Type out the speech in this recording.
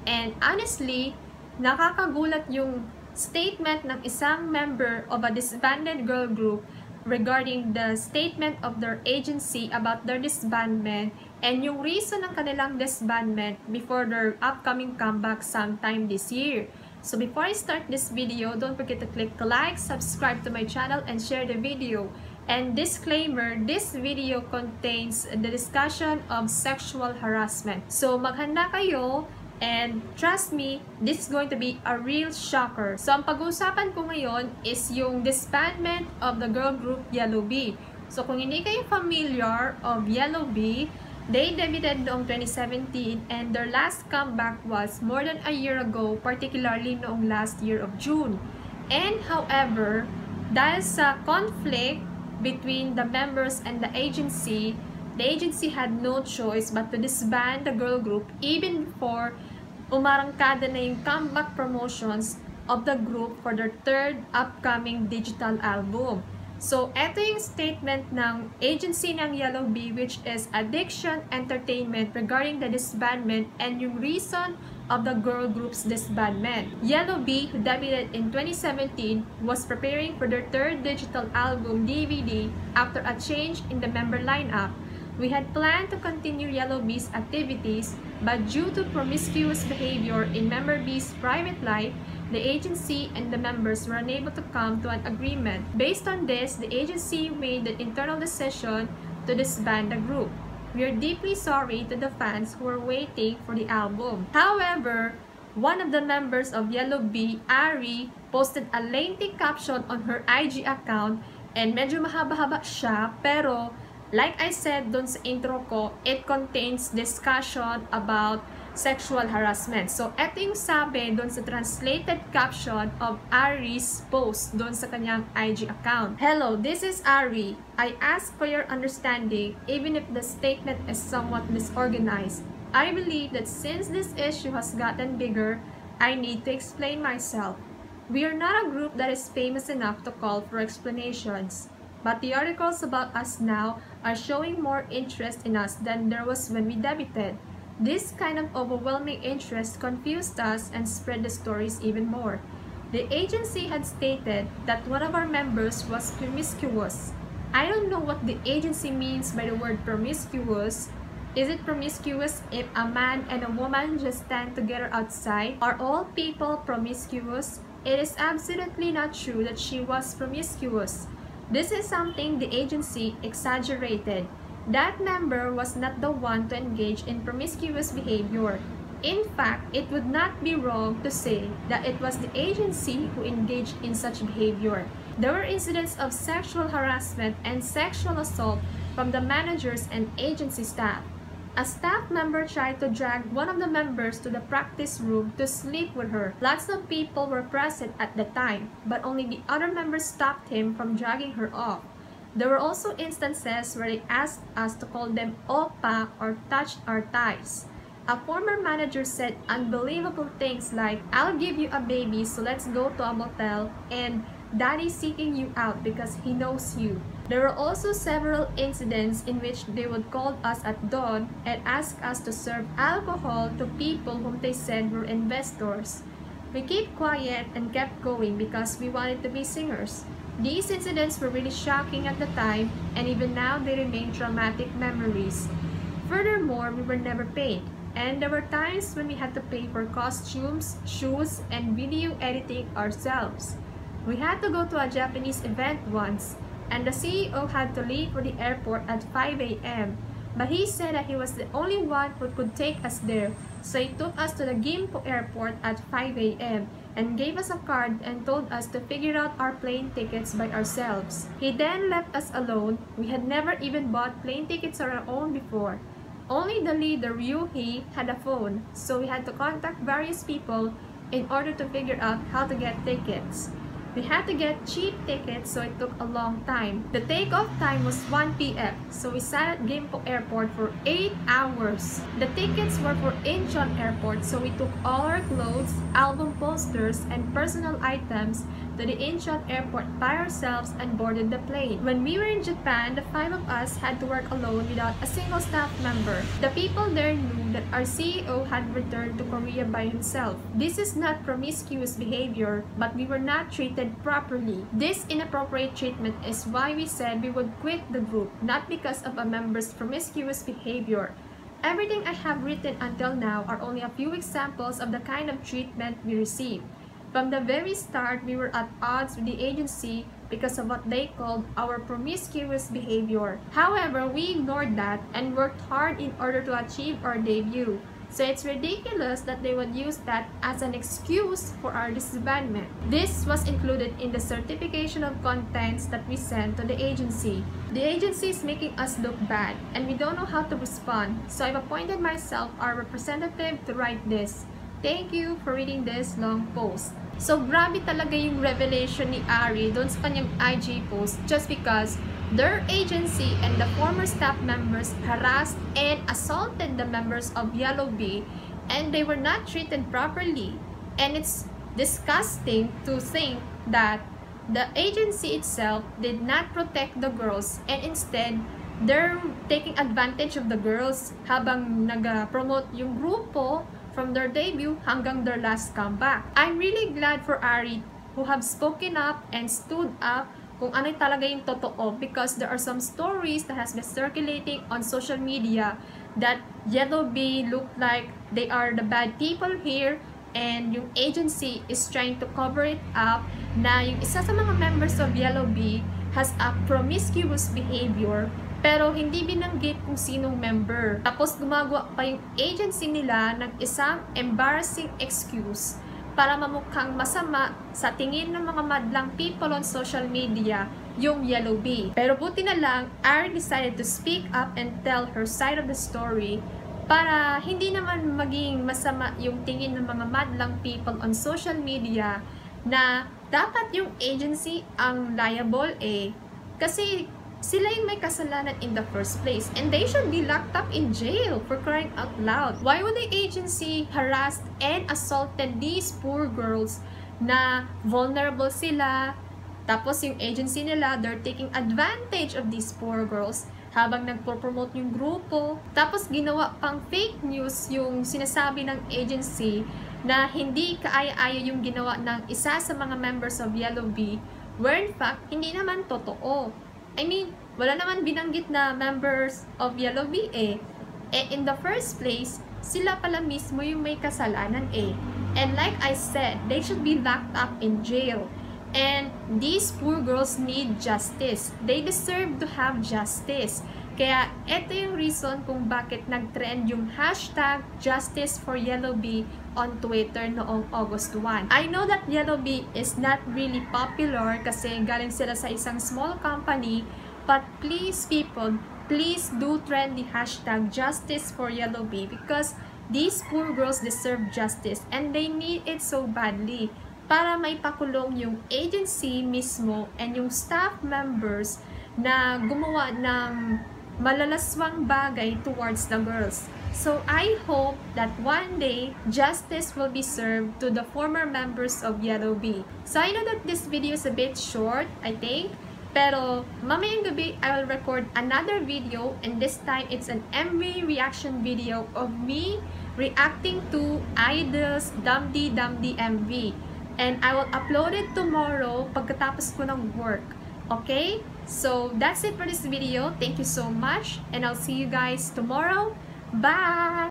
And honestly, nakakagulat yung statement ng isang member of a disbanded girl group regarding the statement of their agency about their disbandment and yung reason ng kanilang disbandment before their upcoming comeback sometime this year. So before I start this video, don't forget to click like, subscribe to my channel, and share the video. And disclaimer, this video contains the discussion of sexual harassment. So maghanda kayo. And trust me, this is going to be a real shocker. So, ang pag-uusapan ko ngayon is yung disbandment of the girl group Yellow B. So, kung hindi kayo familiar of Yellow B, they debuted noong 2017 and their last comeback was more than a year ago, particularly noong last year of June. And however, dahil sa conflict between the members and the agency had no choice but to disband the girl group even before umarangkada na yung comeback promotions of the group for their third upcoming digital album. So, eto yung statement ng agency ng Yellow B, which is Addiction Entertainment, regarding the disbandment and yung reason of the girl group's disbandment. Yellow B, who debuted in 2017, was preparing for their third digital album DVD after a change in the member lineup. We had planned to continue Yellow B's activities, but due to promiscuous behavior in member B's private life, the agency and the members were unable to come to an agreement. Based on this, the agency made the internal decision to disband the group. We are deeply sorry to the fans who were waiting for the album. However, one of the members of Yellow B, Ari, posted a lengthy caption on her IG account, and medyo mahaba-haba siya, pero like I said dun sa intro ko, it contains discussion about sexual harassment. So, eto yung sabi dun sa translated caption of Ari's post dun sa kanyang IG account. Hello, this is Ari. I ask for your understanding even if the statement is somewhat disorganized. I believe that since this issue has gotten bigger, I need to explain myself. We are not a group that is famous enough to call for explanations. But the articles about us now are showing more interest in us than there was when we debuted. This kind of overwhelming interest confused us and spread the stories even more. The agency had stated that one of our members was promiscuous. I don't know what the agency means by the word promiscuous. Is it promiscuous if a man and a woman just stand together outside? Are all people promiscuous? It is absolutely not true that she was promiscuous. This is something the agency exaggerated. That member was not the one to engage in promiscuous behavior. In fact, it would not be wrong to say that it was the agency who engaged in such behavior. There were incidents of sexual harassment and sexual assault from the managers and agency staff. A staff member tried to drag one of the members to the practice room to sleep with her. Lots of people were present at the time, but only the other members stopped him from dragging her off. There were also instances where they asked us to call them oppa or touch our thighs. A former manager said unbelievable things like, "I'll give you a baby, so let's go to a motel," and "Daddy's seeking you out because he knows you." There were also several incidents in which they would call us at dawn and ask us to serve alcohol to people whom they said were investors. We kept quiet and kept going because we wanted to be singers. These incidents were really shocking at the time, and even now they remain traumatic memories. Furthermore, we were never paid, and there were times when we had to pay for costumes, shoes, and video editing ourselves. We had to go to a Japanese event once, and the CEO had to leave for the airport at 5 a.m. But he said that he was the only one who could take us there, so he took us to the Gimpo airport at 5 a.m. and gave us a card and told us to figure out our plane tickets by ourselves. He then left us alone. We had never even bought plane tickets on our own before. Only the leader, Ryuhi, had a phone, so we had to contact various people in order to figure out how to get tickets. We had to get cheap tickets, so it took a long time. The takeoff time was 1 p.m., so we sat at Gimpo Airport for 8 hours. The tickets were for Incheon Airport, so we took all our clothes, album posters, and personal items to the Incheon Airport by ourselves and boarded the plane. When we were in Japan, the 5 of us had to work alone without a single staff member. The people there knew learning that our CEO had returned to Korea by himself. This is not promiscuous behavior, but we were not treated properly. This inappropriate treatment is why we said we would quit the group, not because of a member's promiscuous behavior. Everything I have written until now are only a few examples of the kind of treatment we received. From the very start, we were at odds with the agency because of what they called our promiscuous behavior. However, we ignored that and worked hard in order to achieve our debut. So it's ridiculous that they would use that as an excuse for our disbandment. This was included in the certification of contents that we sent to the agency. The agency is making us look bad and we don't know how to respond. So I've appointed myself our representative to write this. Thank you for reading this long post. So, grabe talaga yung revelation ni Ari doon sa kanyang IG post just because their agency and the former staff members harassed and assaulted the members of Yellow Bee and they were not treated properly. And it's disgusting to think that the agency itself did not protect the girls and instead they're taking advantage of the girls habang nag-promote yung grupo from their debut hanggang their last comeback. I'm really glad for Ari who have spoken up and stood up kung ano talaga yung totoo because there are some stories that has been circulating on social media that Yellow Bee look like they are the bad people here and yung agency is trying to cover it up na yung isa sa mga members of Yellow Bee has a promiscuous behavior pero hindi binanggit kung sinong member. Tapos gumagawa pa yung agency nila ng isang embarrassing excuse para mamukhang masama sa tingin ng mga madlang people on social media yung Yellow Bee. Pero buti na lang, Ari decided to speak up and tell her side of the story para hindi naman maging masama yung tingin ng mga madlang people on social media na dapat yung agency ang liable kasi sila yung may kasalanan in the first place and they should be locked up in jail for crying out loud. Why would the agency harassed and assaulted these poor girls na vulnerable sila? Tapos yung agency nila, they're taking advantage of these poor girls habang nagpo-promote yung grupo. Tapos ginawa pang fake news yung sinasabi ng agency na hindi kaaya-aya yung ginawa ng isa sa mga members of Yellow Bee where in fact, hindi naman totoo. I mean, wala naman binanggit na members of Yellow Bee in the first place, sila pala mismo yung may kasalanan And like I said, they should be locked up in jail. And these poor girls need justice. They deserve to have justice. Kaya ito yung reason kung bakit nag-trend yung hashtag Justice for Yellow Bee on Twitter noong August 1. I know that Yellow Bee is not really popular kasi galing sila sa isang small company, but please people, please do trend the hashtag Justice for Yellow Bee because these poor girls deserve justice and they need it so badly para may pakulong yung agency mismo and yung staff members na gumawa ng malalaswang bagay towards the girls. So I hope that one day justice will be served to the former members of Yellow Bee. So I know that this video is a bit short, I think, pero mamayang gabi I will record another video and this time it's an MV reaction video of me reacting to Idol's Dumdy Dumdy MV. And I will upload it tomorrow pagkatapos ko ng work. Okay? So that's it for this video. Thank you so much and I'll see you guys tomorrow. Bye!